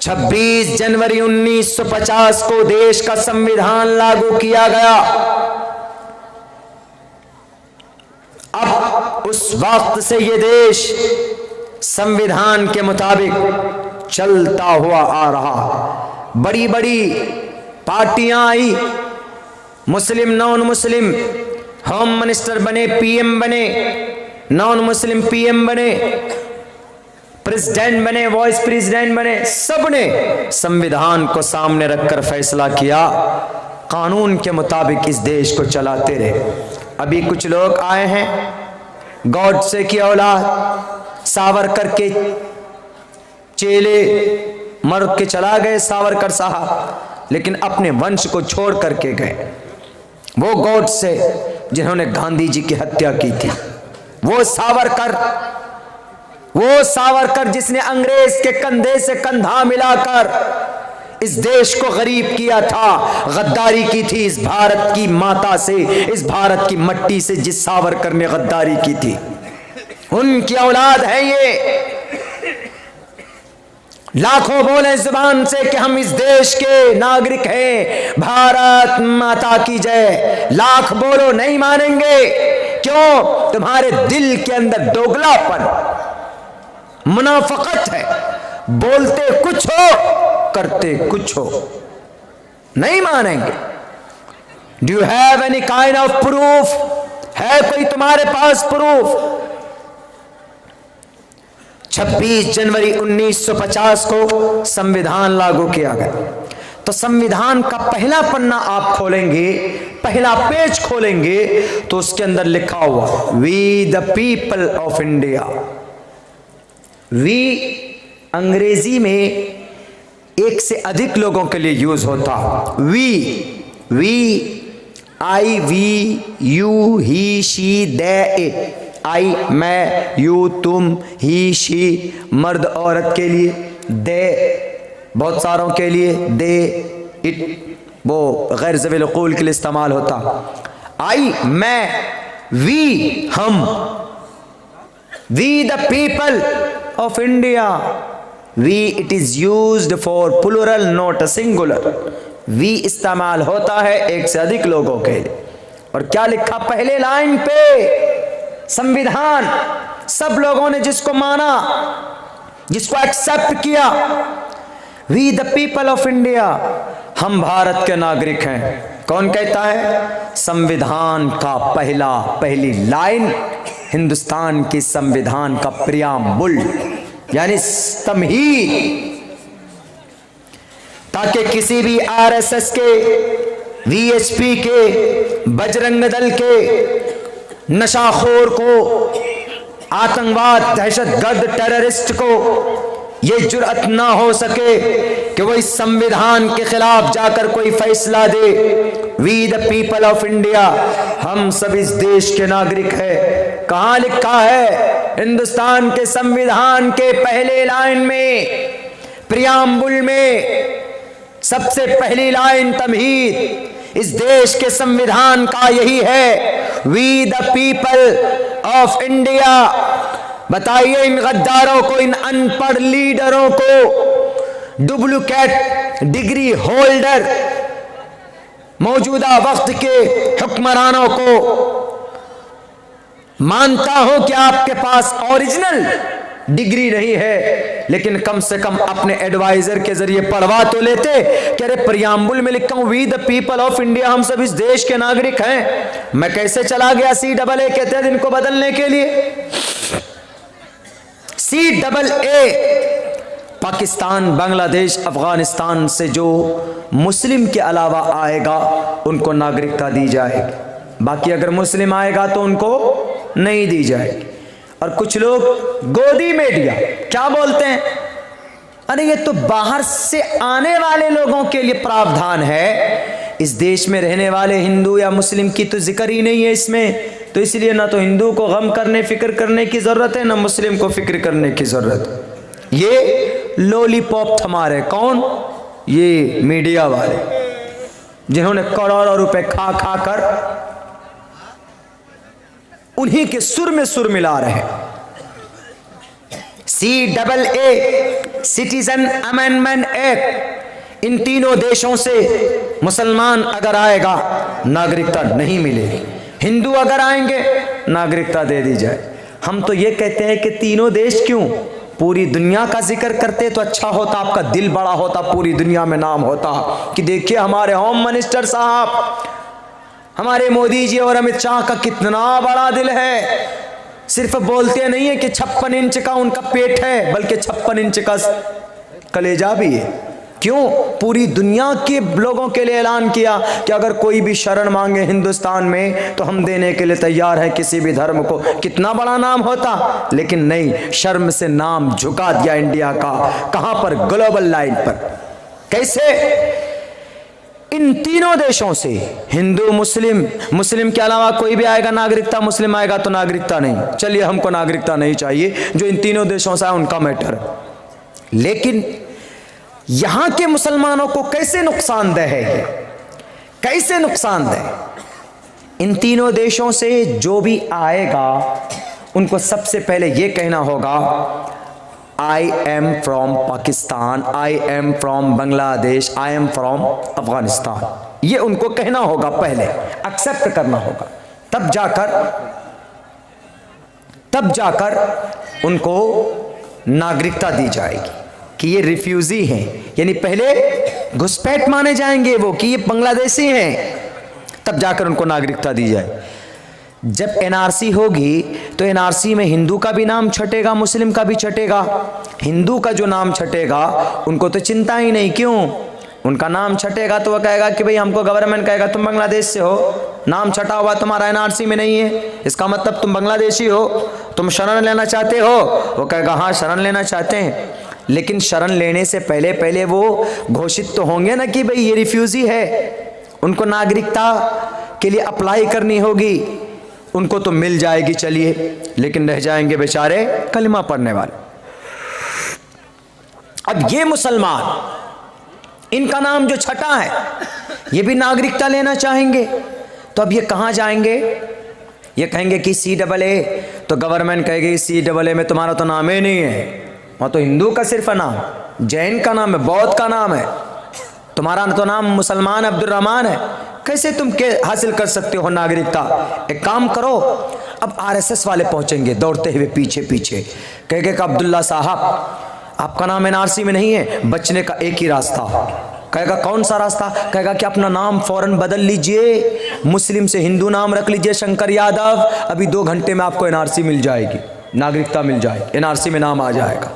26 जनवरी 1950 को देश का संविधान लागू किया गया। अब उस वक्त से ये देश संविधान के मुताबिक चलता हुआ आ रहा। बड़ी बड़ी पार्टियां आई, मुस्लिम नॉन मुस्लिम, होम मिनिस्टर बने, पीएम बने, नॉन मुस्लिम पीएम बने, प्रेसिडेंट बने, वाइस प्रेसिडेंट बने, सबने संविधान को सामने रखकर फैसला किया, कानून के मुताबिक इस देश को चलाते रहे। अभी कुछ लोग आए हैं गॉडसे की औलाद, सावरकर के चेले, मर के चला गए सावरकर साहब, लेकिन अपने वंश को छोड़ करके गए। वो गॉडसे जिन्होंने गांधी जी की हत्या की थी, वो सावरकर जिसने अंग्रेज के कंधे से कंधा मिलाकर इस देश को गरीब किया था, गद्दारी की थी इस भारत की माता से, इस भारत की मट्टी से जिस सावरकर ने गद्दारी की थी, उनकी औलाद है ये। लाखों बोले जुबान से कि हम इस देश के नागरिक हैं, भारत माता की जय, लाख बोलो नहीं मानेंगे। क्यों? तुम्हारे दिल के अंदर दोगलापन, मुनाफकत है, बोलते कुछ हो करते कुछ हो, नहीं मानेंगे। Do you have any kind of proof? है कोई तुम्हारे पास प्रूफ? 26 जनवरी 1950 को संविधान लागू किया गया। तो संविधान का पहला पन्ना आप खोलेंगे, पहला पेज खोलेंगे, तो उसके अंदर लिखा हुआ we the people of India. We अंग्रेजी में एक से अधिक लोगों के लिए यूज होता। We I, we, you, he, she, they, it. I मैं, यू तुम, ही शी मर्द औरत के लिए, दे बहुत सारों के लिए, दे, इट वो गैर ज़वील उक़ूल के लिए इस्तेमाल होता। आई मैं, वी हम, we the people of India. We it is used for plural not singular. We इस्तेमाल होता है एक से अधिक लोगों के लिए। और क्या लिखा पहले लाइन पे? संविधान सब लोगों ने जिसको माना, जिसको एक्सेप्ट किया, we the people of India, हम भारत के नागरिक हैं। कौन कहता है? संविधान का पहली लाइन, हिंदुस्तान की संविधान का प्रियाम्बुल यानी तमहीद, ताकि किसी भी आरएसएस के, वीएचपी के, बजरंग दल के नशाखोर को, आतंकवाद, दहशतगर्द, टेररिस्ट को ये जुर्अत ना हो सके कि वो इस संविधान के खिलाफ जाकर कोई फैसला दे। We the people of India, हम सब इस देश के नागरिक हैं। कहां लिखा है? हिंदुस्तान के संविधान के पहले लाइन में, प्रियाम्बुल में सबसे पहली लाइन तमहीद इस देश के संविधान का यही है, we the people of India. बताइए इन गद्दारों को, इन अनपढ़ लीडरों को, डुप्लीकेट डिग्री होल्डर मौजूदा वक्त के हुक्मरानों को, मानता हूं कि आपके पास ओरिजिनल डिग्री नहीं है, लेकिन कम से कम अपने एडवाइजर के जरिए पढ़वा तो लेते कि अरे प्रियाम्बुल में लिखा हूं we the people of India, हम सब इस देश के नागरिक हैं। मैं कैसे चला गया CAA के तहत इनको बदलने के लिए? CAA पाकिस्तान, बांग्लादेश, अफगानिस्तान से जो मुस्लिम के अलावा आएगा उनको नागरिकता दी जाएगी, बाकी अगर मुस्लिम आएगा तो उनको नहीं दी जाएगी। और कुछ लोग गोदी मीडिया क्या बोलते हैं? अरे ये तो बाहर से आने वाले लोगों के लिए प्रावधान है, इस देश में रहने वाले हिंदू या मुस्लिम की तो जिक्र ही नहीं है इसमें, तो इसलिए ना तो हिंदू को गम करने, फिक्र करने की जरूरत है, ना मुस्लिम को फिक्र करने की जरूरत है। ये लॉलीपॉप थमा रहे कौन? ये मीडिया वाले, जिन्होंने करोड़ों रुपए खा खा कर उन्हीं के सुर में सुर मिला रहे। CAA सिटीजन अमेंडमेंट एक्ट, इन तीनों देशों से मुसलमान अगर आएगा नागरिकता नहीं मिलेगी, हिंदू अगर आएंगे नागरिकता दे दी जाए। हम तो ये कहते हैं कि तीनों देश क्यों, पूरी दुनिया का जिक्र करते तो अच्छा होता, आपका दिल बड़ा होता, पूरी दुनिया में नाम होता कि देखिए हमारे होम मिनिस्टर साहब, हमारे मोदी जी और अमित शाह का कितना बड़ा दिल है। सिर्फ बोलते नहीं है कि 56 इंच का उनका पेट है, बल्कि 56 इंच का कलेजा भी है। क्यों? पूरी दुनिया के लोगों के लिए ऐलान किया कि अगर कोई भी शरण मांगे हिंदुस्तान में तो हम देने के लिए तैयार हैं किसी भी धर्म को। कितना बड़ा नाम होता, लेकिन नहीं, शर्म से नाम झुका दिया इंडिया का। कहां पर? ग्लोबल लाइन पर। कैसे? इन तीनों देशों से हिंदू, मुस्लिम, मुस्लिम के अलावा कोई भी आएगा नागरिकता, मुस्लिम आएगा तो नागरिकता नहीं। चलिए हमको नागरिकता नहीं चाहिए, जो इन तीनों देशों से आए उनका मैटर। लेकिन यहां के मुसलमानों को कैसे नुकसानदेह है ये? कैसे नुकसानदेह? इन तीनों देशों से जो भी आएगा उनको सबसे पहले ये कहना होगा I am from Pakistan, I am from Bangladesh, I am from Afghanistan. ये उनको कहना होगा, पहले एक्सेप्ट करना होगा, तब जाकर उनको नागरिकता दी जाएगी कि ये रिफ्यूजी हैं। यानी पहले घुसपैठ माने जाएंगे वो कि ये बांग्लादेशी हैं, तब जाकर उनको नागरिकता दी जाए। जब एनआरसी होगी तो एनआरसी में हिंदू का भी नाम छटेगा, मुस्लिम का भी छटेगा। हिंदू का जो नाम छटेगा उनको तो चिंता ही नहीं, क्यों? उनका नाम छटेगा तो वह कहेगा कि भाई हमको गवर्नमेंट कहेगा तुम बांग्लादेश से हो, नाम छटा हुआ तुम्हारा एनआरसी में नहीं है, इसका मतलब तुम बांग्लादेशी हो, तुम शरण लेना चाहते हो। वो कहेगा हाँ शरण लेना चाहते हैं, लेकिन शरण लेने से पहले वो घोषित तो होंगे ना कि भाई ये रिफ्यूजी है, उनको नागरिकता के लिए अप्लाई करनी होगी। उनको तो मिल जाएगी चलिए, लेकिन रह जाएंगे बेचारे कलमा पढ़ने वाले। अब ये मुसलमान, इनका नाम जो छटा है, ये भी नागरिकता लेना चाहेंगे, तो अब ये कहां जाएंगे? ये कहेंगे कि CAA, तो गवर्नमेंट कहेगी CAA में तुम्हारा तो नाम ही नहीं है, वहां तो हिंदू का सिर्फ नाम, जैन का नाम है, बौद्ध का नाम है, तुम्हारा तो नाम मुसलमान अब्दुल रहमान है, कैसे तुम के हासिल कर सकते हो नागरिकता? एक काम करो, अब RSS वाले पहुंचेंगे दौड़ते हुए पीछे पीछे, कहेंगे कि अब्दुल्ला साहब आपका नाम एनआरसी में नहीं है, बचने का एक ही रास्ता। कहेगा कौन सा रास्ता? कहेगा कि अपना नाम फौरन बदल लीजिए, मुस्लिम से हिंदू नाम रख लीजिए, शंकर यादव, अभी 2 घंटे में आपको एनआरसी मिल जाएगी, नागरिकता मिल जाएगी, एनआरसी में नाम आ जाएगा।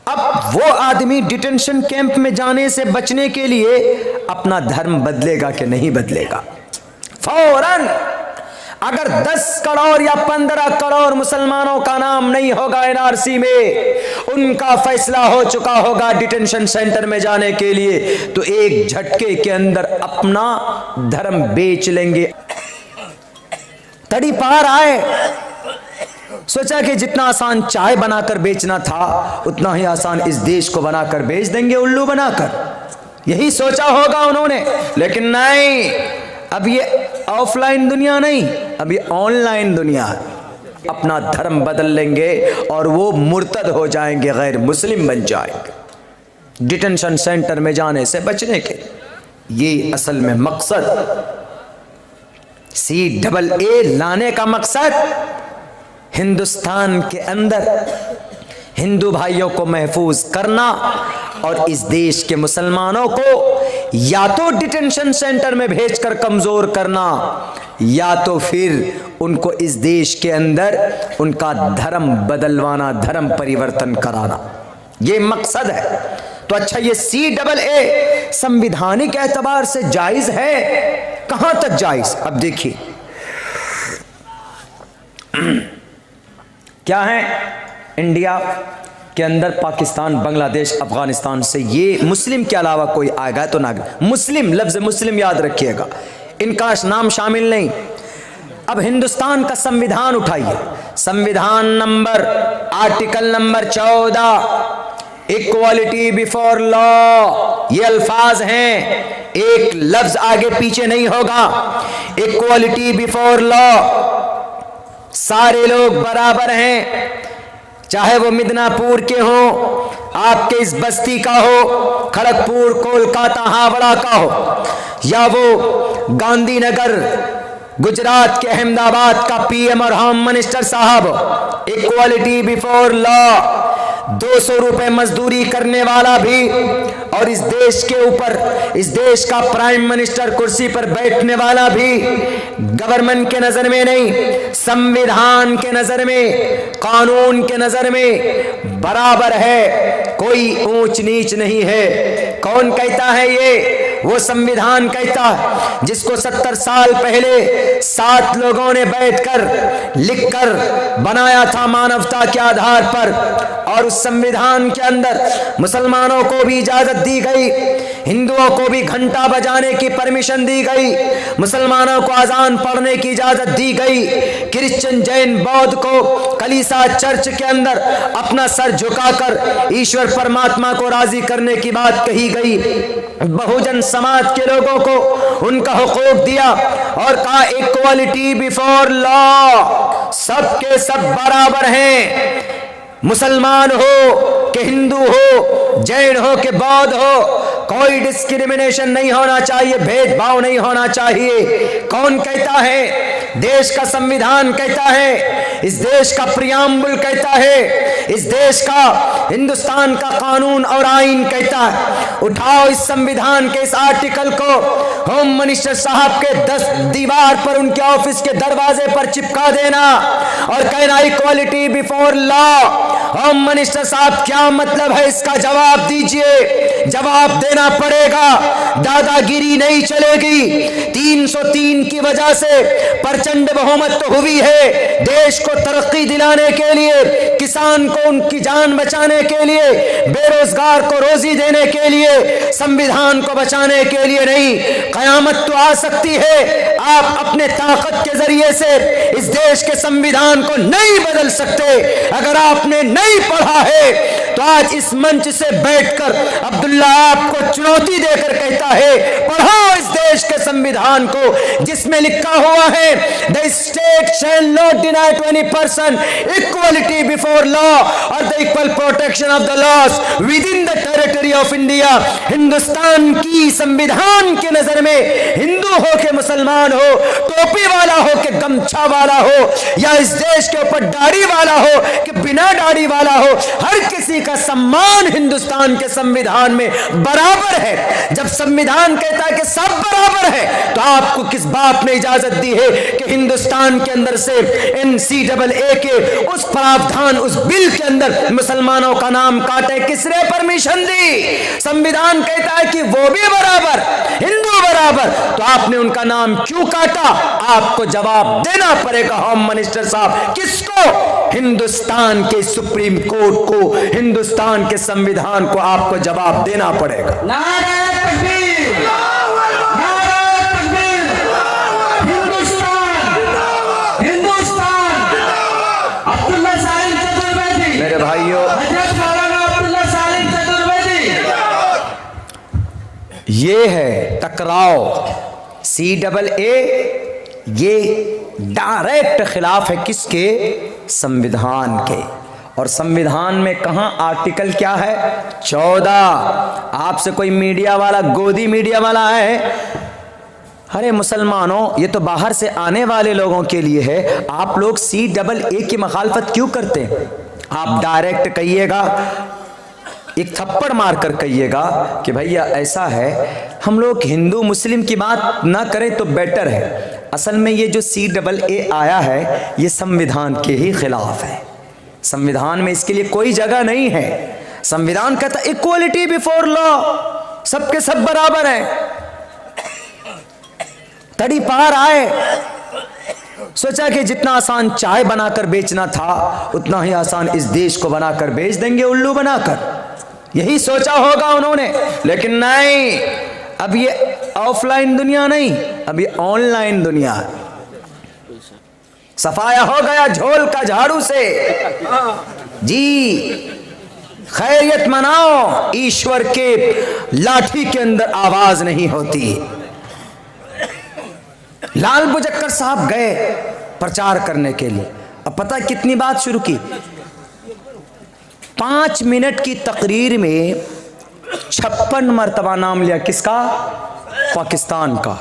अब वो आदमी डिटेंशन कैंप में जाने से बचने के लिए अपना धर्म बदलेगा कि नहीं बदलेगा? फौरन अगर 10 करोड़ या 15 करोड़ मुसलमानों का नाम नहीं होगा एनआरसी में, उनका फैसला हो चुका होगा डिटेंशन सेंटर में जाने के लिए, तो एक झटके के अंदर अपना धर्म बेच लेंगे। तड़ी पार आए, सोचा कि जितना आसान चाय बनाकर बेचना था उतना ही आसान इस देश को बनाकर बेच देंगे, उल्लू बनाकर, यही सोचा होगा उन्होंने। लेकिन नहीं, अब ये ऑफलाइन दुनिया नहीं, अब ये ऑनलाइन दुनिया है। अपना धर्म बदल लेंगे और वो मुर्तद हो जाएंगे, गैर मुस्लिम बन जाएंगे डिटेंशन सेंटर में जाने से बचने के। ये असल में मकसद CAA लाने का मकसद हिंदुस्तान के अंदर हिंदू भाइयों को महफूज करना और इस देश के मुसलमानों को या तो डिटेंशन सेंटर में भेजकर कमजोर करना, या तो फिर उनको इस देश के अंदर उनका धर्म बदलवाना, धर्म परिवर्तन कराना, ये मकसद है। तो अच्छा, ये CAA संविधानिक एतबार से जायज है? कहां तक जायज? अब देखिए क्या है, इंडिया के अंदर पाकिस्तान, बांग्लादेश, अफगानिस्तान से ये मुस्लिम के अलावा कोई आएगा तो नागरिक, मुस्लिम, लफ्ज मुस्लिम याद रखिएगा, इनका नाम शामिल नहीं। अब हिंदुस्तान का संविधान उठाइए, संविधान number, article number 14, equality before law, ये अल्फाज हैं, एक लफ्ज आगे पीछे नहीं होगा। इक्वालिटी बिफोर लॉ, सारे लोग बराबर हैं, चाहे वो मिदनापुर के हों, आपके इस बस्ती का हो, खड़गपुर, कोलकाता, हावड़ा का हो, या वो गांधीनगर गुजरात के अहमदाबाद का पीएम और होम मिनिस्टर साहब, इक्वालिटी बिफोर लॉ, 200 रुपए मजदूरी करने वाला भी और इस देश के ऊपर, इस देश का प्राइम मिनिस्टर कुर्सी पर बैठने वाला भी गवर्नमेंट के नजर में नहीं, संविधान के नजर में, कानून के नजर में बराबर है, कोई ऊंच नीच नहीं है। कौन कहता है ये? वो संविधान कहता है जिसको 70 साल पहले 7 लोगों ने बैठकर लिखकर बनाया था मानवता के आधार पर, और उस संविधान के अंदर मुसलमानों को भी इजाजत दी गई, हिंदुओं को भी घंटा बजाने की परमिशन दी गई, मुसलमानों को अजान पढ़ने की इजाजत दी गई, क्रिश्चियन, जैन, बौद्ध को कलीसा चर्च के अंदर अपना सर झुकाकर ईश्वर परमात्मा को राजी करने की बात कही गई, बहुजन समाज के लोगों को उनका हुकूक दिया और कहा इक्वालिटी बिफोर लॉ, सबके सब बराबर हैं, मुसलमान हो कि हिंदू हो, जैन हो कि बौद्ध हो, कोई डिस्क्रिमिनेशन नहीं होना चाहिए, भेदभाव नहीं होना चाहिए। कौन कहता है? देश का संविधान कहता है, इस देश का प्रियम्बल कहता है, इस देश का, हिंदुस्तान का कानून और आईन कहता है। उठाओ इस संविधान के इस आर्टिकल को होम मिनिस्टर साहब के 10 दीवार पर, उनके ऑफिस के दरवाजे पर चिपका देना और कहना equality before law. Home minister साहब क्या मतलब है इसका जवाब दीजिए, जवाब देना पड़ेगा। दादागिरी नहीं चलेगी। 303 की वजह से प्रचंड बहुमत तो हुई है, देश को तरक्की दिलाने के लिए, किसान को उनकी जान बचाने के लिए, बेरोजगार को रोजी देने के लिए, संविधान को बचाने के लिए नहीं। कयामत तो आ सकती है, आप अपने ताकत के जरिए से इस देश के संविधान को नहीं बदल सकते। अगर आपने नहीं पढ़ा है तो आज इस मंच से बैठकर अब्दुल्ला आपको चुनौती देकर कहता है पढ़ो इस देश के संविधान को, जिसमें लिखा हुआ है the state shall not deny to any person equality before law और the equal protection of the laws within the territory of India. Hindustan की संविधान के नजर में हिंदू हो के मुसलमान हो, टोपी वाला हो के गमछा वाला हो, या इस देश के ऊपर दाढ़ी वाला हो कि बिना दाढ़ी वाला हो, हर किसी का सम्मान हिंदुस्तान के संविधान में बराबर है। जब संविधान कहता है कि सब बराबर है, तो आपको किस बाप ने इजाजत दी है कि हिंदुस्तान के अंदर से NCAA के उस प्रावधान, उस बिल के अंदर मुसलमानों का नाम काटे? किसने परमिशन दी? संविधान कहता है कि वो भी बराबर, हिंदू बराबर, तो आपने उनका नाम क्यों काटा? आपको जवाब देना पड़ेगा होम मिनिस्टर साहब। किसको? हिंदुस्तान के सुप्रीम कोर्ट को, हिंदुस्तान के संविधान को आपको जवाब देना पड़ेगा। नारे तकबीर, नारे तकबीर, हिंदुस्तान, हिंदुस्तान। अब्दुल्ला सालिम चतुर्वेदी, मेरे भाइयों, हजरत मौलाना अब्दुल्ला सालिम चतुर्वेदी, ये है टकराव। CAA ये डायरेक्ट खिलाफ है किसके? संविधान के। और संविधान में कहां आर्टिकल क्या है? 14। आपसे कोई मीडिया वाला, गोदी मीडिया वाला है, अरे मुसलमानों ये तो बाहर से आने वाले लोगों के लिए है, आप लोग CAA की मखालफत क्यों करते हैं? आप डायरेक्ट कहिएगा, एक थप्पड़ मारकर कहिएगा कि भैया ऐसा है, हम लोग हिंदू मुस्लिम की बात ना करें तो बेटर है। असल में ये जो CAA आया है ये संविधान के ही खिलाफ है। संविधान में इसके लिए कोई जगह नहीं है। संविधान कहता इक्वालिटी बिफोर लॉ, सबके सब बराबर हैं। तड़ी पार आए, सोचा कि जितना आसान चाय बनाकर बेचना था उतना ही आसान इस देश को बनाकर बेच देंगे, उल्लू बनाकर। यही सोचा होगा उन्होंने, लेकिन नहीं, अब ये ऑफलाइन दुनिया नहीं, अब ये ऑनलाइन दुनिया है। सफाया हो गया झोल का झाड़ू से। जी, खैरियत मनाओ, ईश्वर के लाठी के अंदर आवाज नहीं होती। लाल बुजक्कर साहब गए प्रचार करने के लिए, अब पता कितनी बात शुरू की, 5 मिनट की तकरीर में 56 मरतबा नाम लिया। किसका? पाकिस्तान का।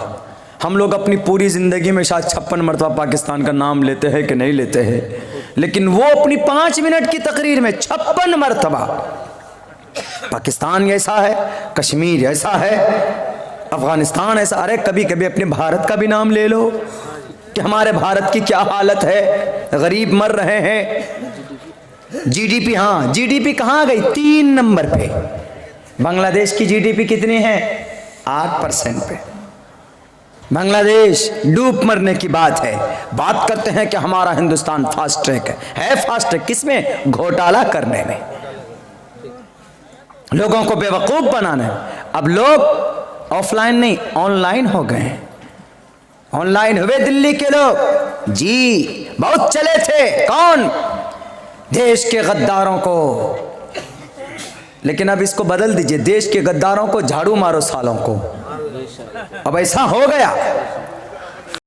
हम लोग अपनी पूरी ज़िंदगी में शायद 56 मरतबा पाकिस्तान का नाम लेते हैं कि नहीं लेते हैं, लेकिन वो अपनी 5 मिनट की तकरीर में 56 मरतबा पाकिस्तान ऐसा है, कश्मीर ऐसा है, अफगानिस्तान ऐसा। अरे कभी कभी अपने भारत का भी नाम ले लो कि हमारे भारत की क्या हालत है, गरीब मर रहे हैं। जीडीपी, हाँ जीडीपी कहाँ गई? 3 नंबर पे। बांग्लादेश की जीडीपी कितनी है? 8% पे। बांग्लादेश डूब मरने की बात है। बात करते हैं कि हमारा हिंदुस्तान फास्ट ट्रैक है फास्ट ट्रैक किसमें? घोटाला करने में, लोगों को बेवकूफ बनाने। अब लोग ऑफलाइन नहीं ऑनलाइन हो गए हैं। ऑनलाइन हुए दिल्ली के लोग जी, बहुत चले थे। कौन? देश के गद्दारों को। लेकिन अब इसको बदल दीजिए, देश के गद्दारों को झाड़ू मारो सालों को। अब ऐसा हो गया